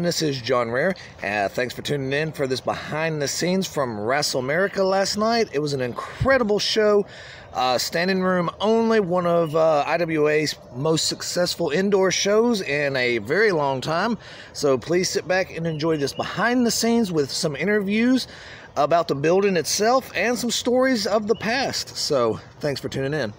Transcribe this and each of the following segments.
this is John Rare. Thanks for tuning in for this behind the scenes from RassleMerica last night. It was an incredible show. Standing room only, one of IWA's most successful indoor shows in a very long time. So please sit back and enjoy this behind the scenes with some interviews about the building itself and some stories of the past. So thanks for tuning in.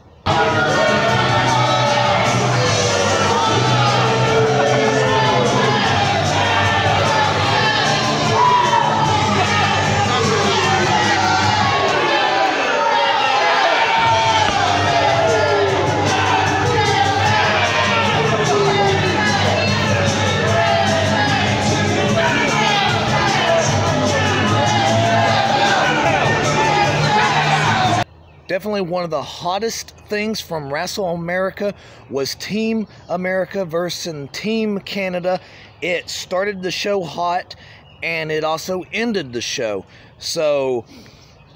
Definitely one of the hottest things from RassleMerica was Team America versus Team Canada. It started the show hot, and it also ended the show. So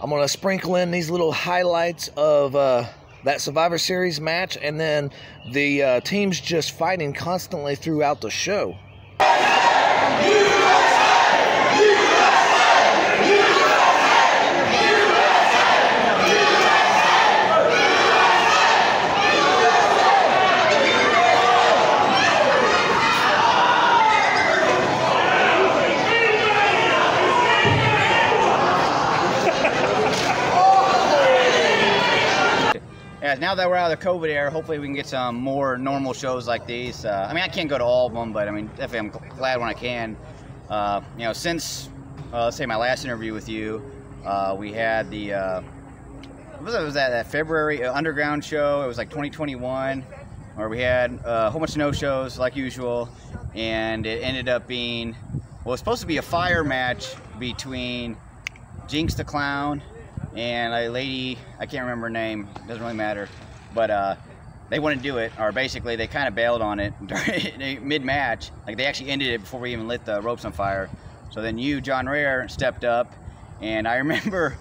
I'm going to sprinkle in these little highlights of that Survivor Series match, and then the teams just fighting constantly throughout the show. Now that we're out of the COVID era, hopefully we can get some more normal shows like these. I mean, I can't go to all of them, but I mean, definitely I'm glad when I can. You know, since let's say my last interview with you, we had the what was that February underground show. It was like 2021, where we had a whole bunch of no shows like usual, and it ended up being, well, it was supposed to be a fire match between Jinx the Clown and a lady, I can't remember her name, doesn't really matter, but they wouldn't do it, or basically they kind of bailed on it mid-match. Like, they actually ended it before we even lit the ropes on fire. So then you, John Rare, stepped up, and I remember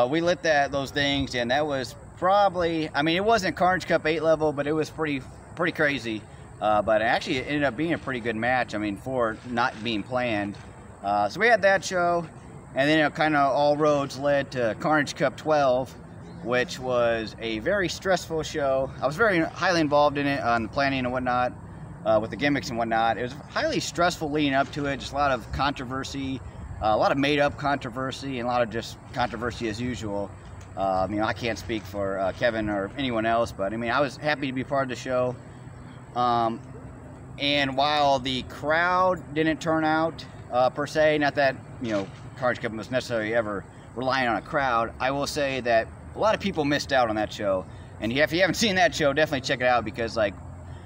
we lit those things, and that was probably, I mean, it wasn't Carnage Cup 8 level, but it was pretty crazy. But actually it ended up being a pretty good match, I mean, for not being planned. So we had that show. And then it kind of all roads led to Carnage Cup 12, which was a very stressful show. I was very highly involved in it on the planning and whatnot, with the gimmicks and whatnot. It was highly stressful leading up to it, just a lot of controversy, a lot of made-up controversy, and a lot of just controversy as usual. You know, I can't speak for Kevin or anyone else, but I mean, I was happy to be part of the show. And while the crowd didn't turn out per se, not that, you know, Carnage Cup was necessarily ever relying on a crowd, I will say that a lot of people missed out on that show. And if you haven't seen that show, definitely check it out, because, like,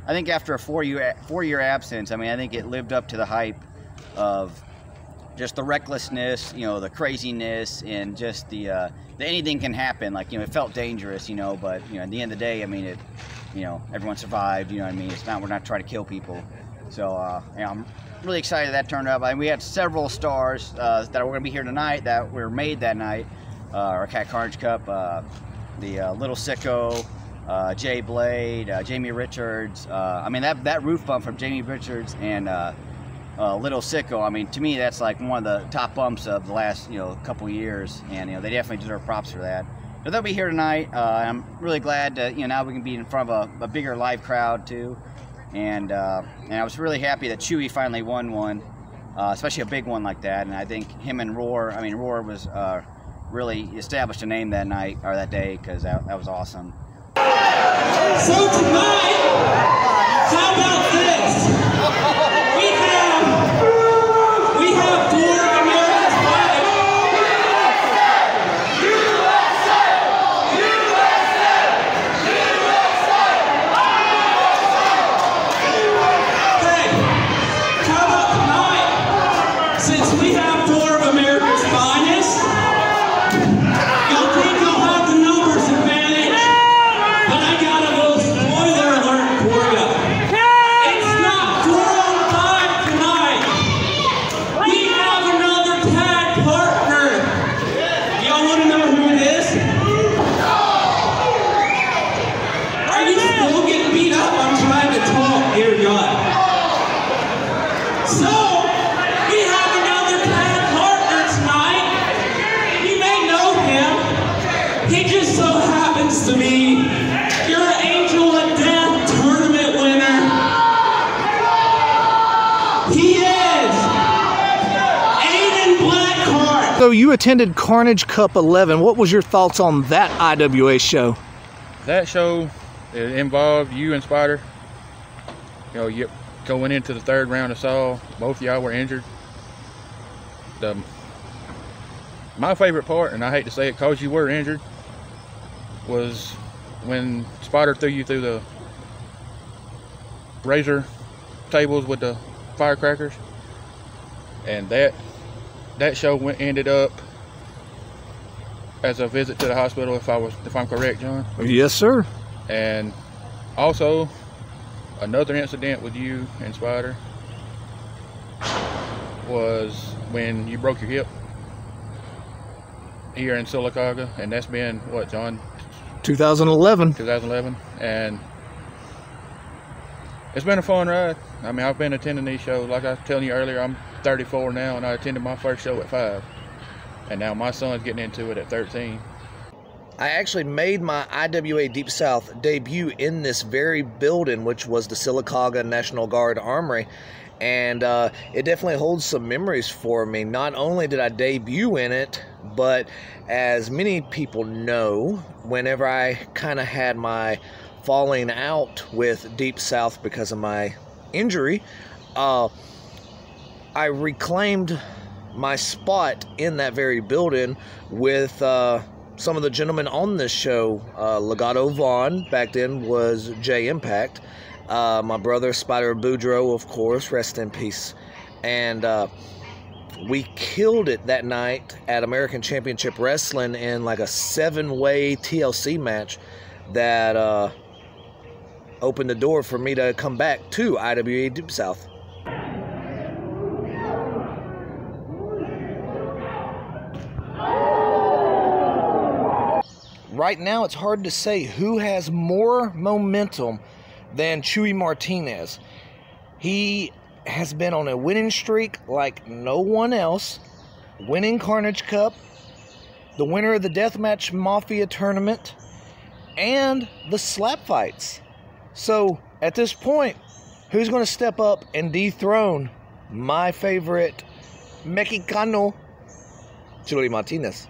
I think after a four-year absence, I mean, I think it lived up to the hype of just the recklessness, you know, the craziness, and just the anything can happen. Like, you know, it felt dangerous, you know, but, you know, at the end of the day, I mean, it, you know, everyone survived, you know what I mean? It's not, we're not trying to kill people. So, you know, I'm really excited that turned up. I mean, we had several stars that were going to be here tonight that were made that night. Our Cat Carnage Cup, the Little Sicko, Jay Blade, Jamie Richards. I mean, that roof bump from Jamie Richards and Little Sicko, I mean, to me, that's like one of the top bumps of the last, you know, couple years. And, you know, they definitely deserve props for that. So they'll be here tonight. I'm really glad to, you know, now we can be in front of a bigger live crowd too. And I was really happy that Chewy finally won one, especially a big one like that. And I think him and Roar, I mean, Roar was really established a name that night, or that day, because that was awesome. So tonight, how about this? We have 4 American flags. Since we have 4 of America's finest, you'll think you'll have the numbers advantage, but I got a little spoiler alert for you. It's not 4 on 5 tonight. We have So you attended Carnage Cup 11. What was your thoughts on that IWA show? That show, it involved you and Spider. You know, you going into the third round of Saw, both of y'all were injured. My favorite part, and I hate to say it because you were injured, was when Spider threw you through the razor tables with the firecrackers. And that show ended up as a visit to the hospital, if I'm correct, John. Yes, sir. And also another incident with you and Spider was when you broke your hip here in Sylacauga, and that's been what, John? 2011. 2011, and it's been a fun ride. I mean, I've been attending these shows. Like I was telling you earlier, I'm 34 now, and I attended my first show at 5. And now my son's getting into it at 13. I actually made my IWA Deep South debut in this very building, which was the Sylacauga National Guard Armory. And it definitely holds some memories for me. Not only did I debut in it, but as many people know, whenever I kind of had my falling out with Deep South because of my injury, I reclaimed my spot in that very building with some of the gentlemen on this show. Legato Vaughn, back then, was J Impact. My brother Spider Boudreaux, of course, rest in peace. And we killed it that night at American Championship Wrestling in like a 7-way TLC match that opened the door for me to come back to IWA Deep South. Right now, it's hard to say who has more momentum than Chewy Martinez. He has been on a winning streak like no one else, winning Carnage Cup, the winner of the Deathmatch Mafia tournament, and the slap fights. So, at this point, who's going to step up and dethrone my favorite Mexicano, Chewy Martinez?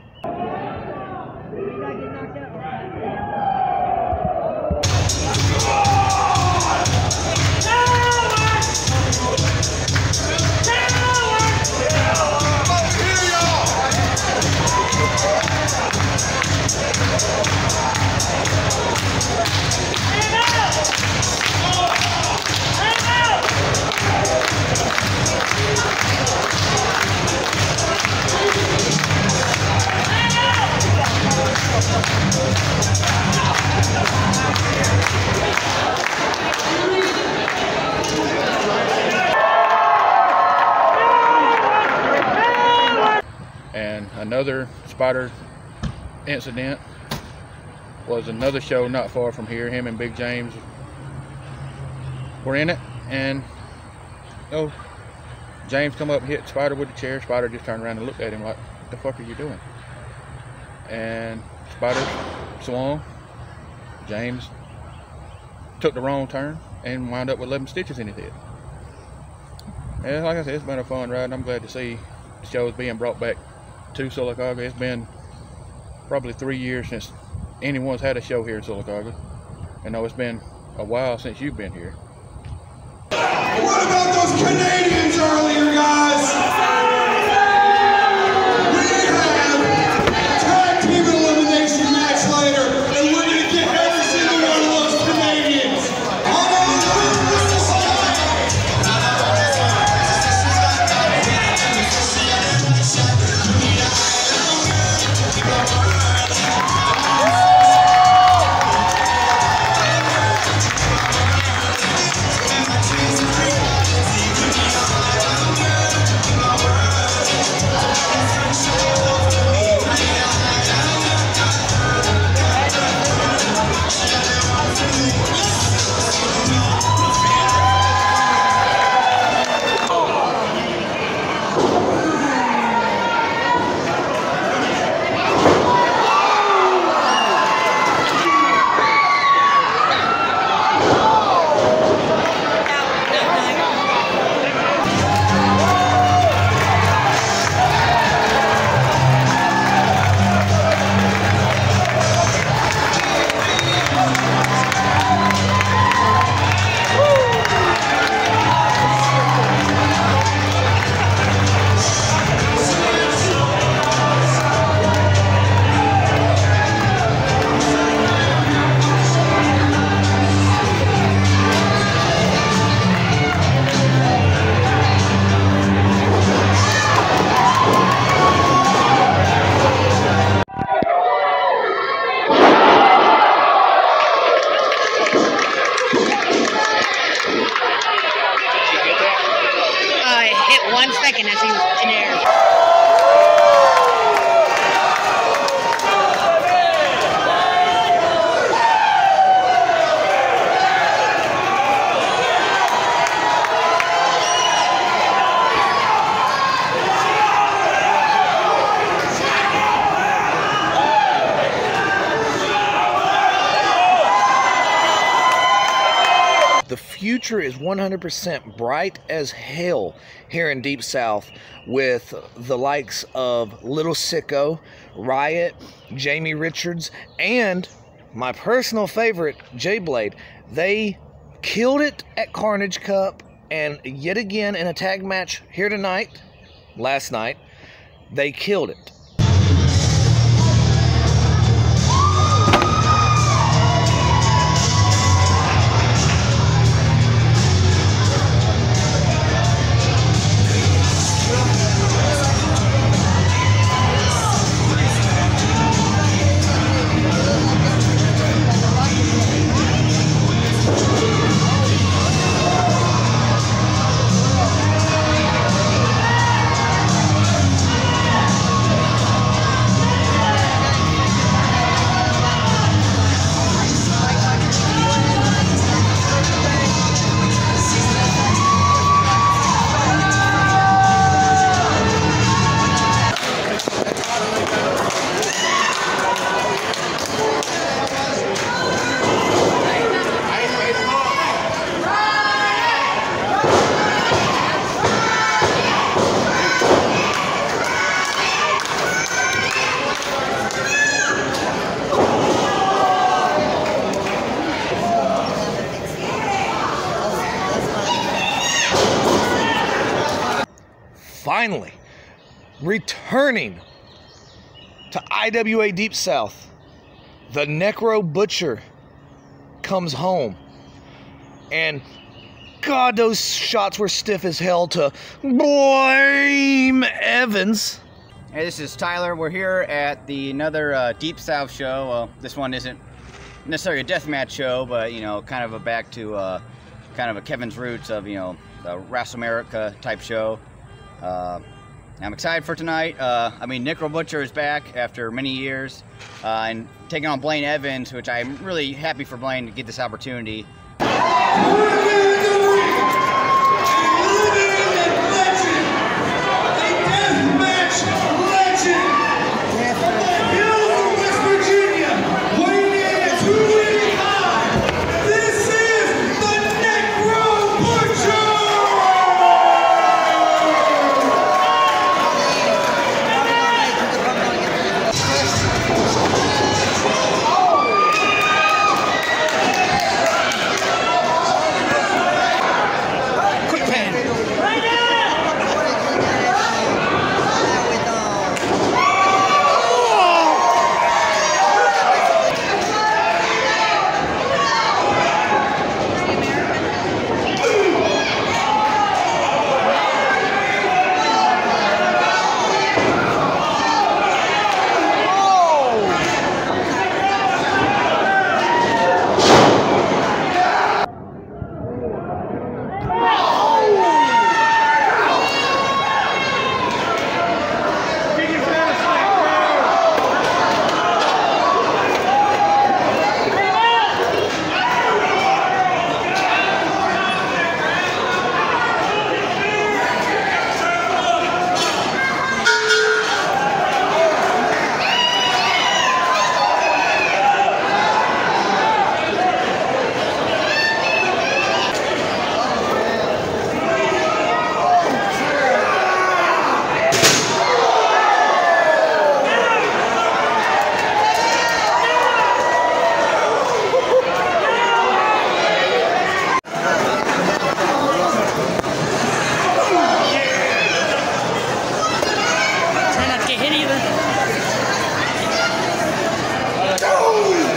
And another Spider incident was another show not far from here. Him and Big James were in it, and James come up and hit Spider with the chair. Spider just turned around and looked at him like, what the fuck are you doing? And Spider swung. James took the wrong turn and wound up with 11 stitches in his head. And like I said, it's been a fun ride, and I'm glad to see the shows being brought back to Sylacauga. It's been probably 3 years since anyone's had a show here in Sylacauga. I know it's been a while since you've been here. What about those Canadians earlier, guys? We have tag team elimination match later, and we're going to get every single one of those Canadians. future is 100% bright as hell here in Deep South with the likes of Little Sicko, Riot, Jamie Richards, and my personal favorite, J-Blade. They killed it at Carnage Cup, and yet again in a tag match here tonight, last night, they killed it. Finally, returning to IWA Deep South, the Necro Butcher comes home. And God, those shots were stiff as hell to Blame Evans. Hey, this is Tyler. We're here at another Deep South show. Well, this one isn't necessarily a deathmatch show, but, you know, kind of a back to kind of a Kevin's roots of, you know, the RassleMerica type show. I'm excited for tonight. I mean, Necro Butcher is back after many years and taking on Blaine Evans, which I'm really happy for Blaine to get this opportunity.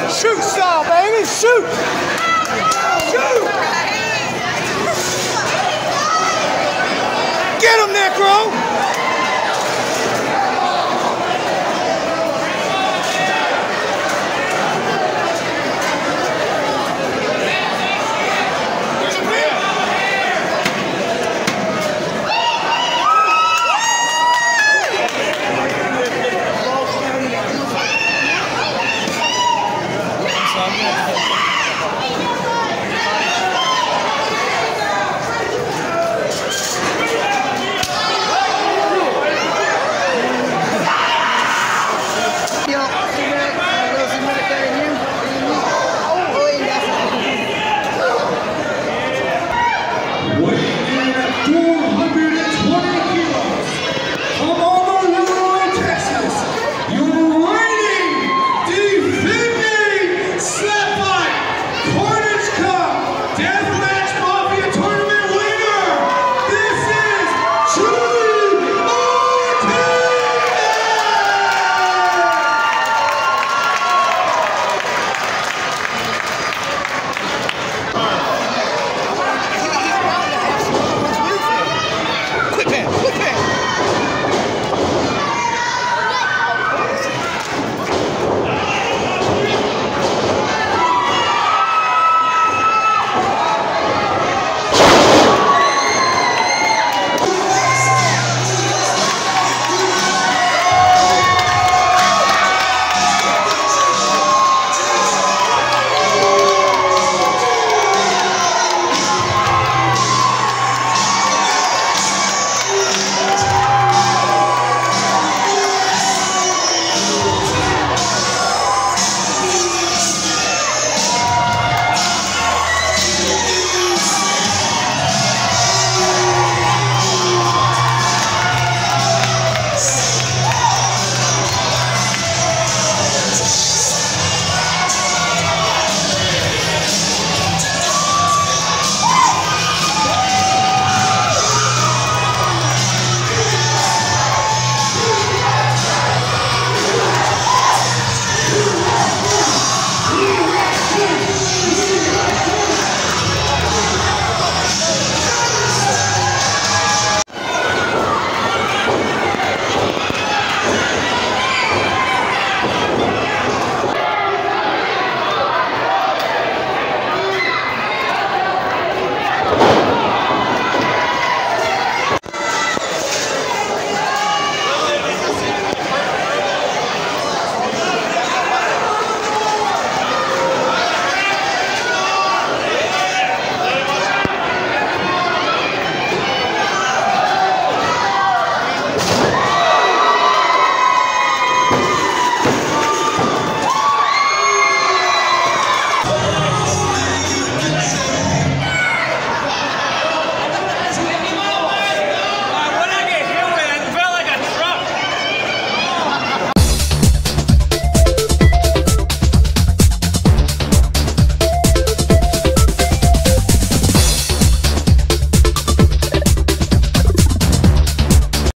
Shoot, Saul, baby, shoot! Shoot! Get him, Necro!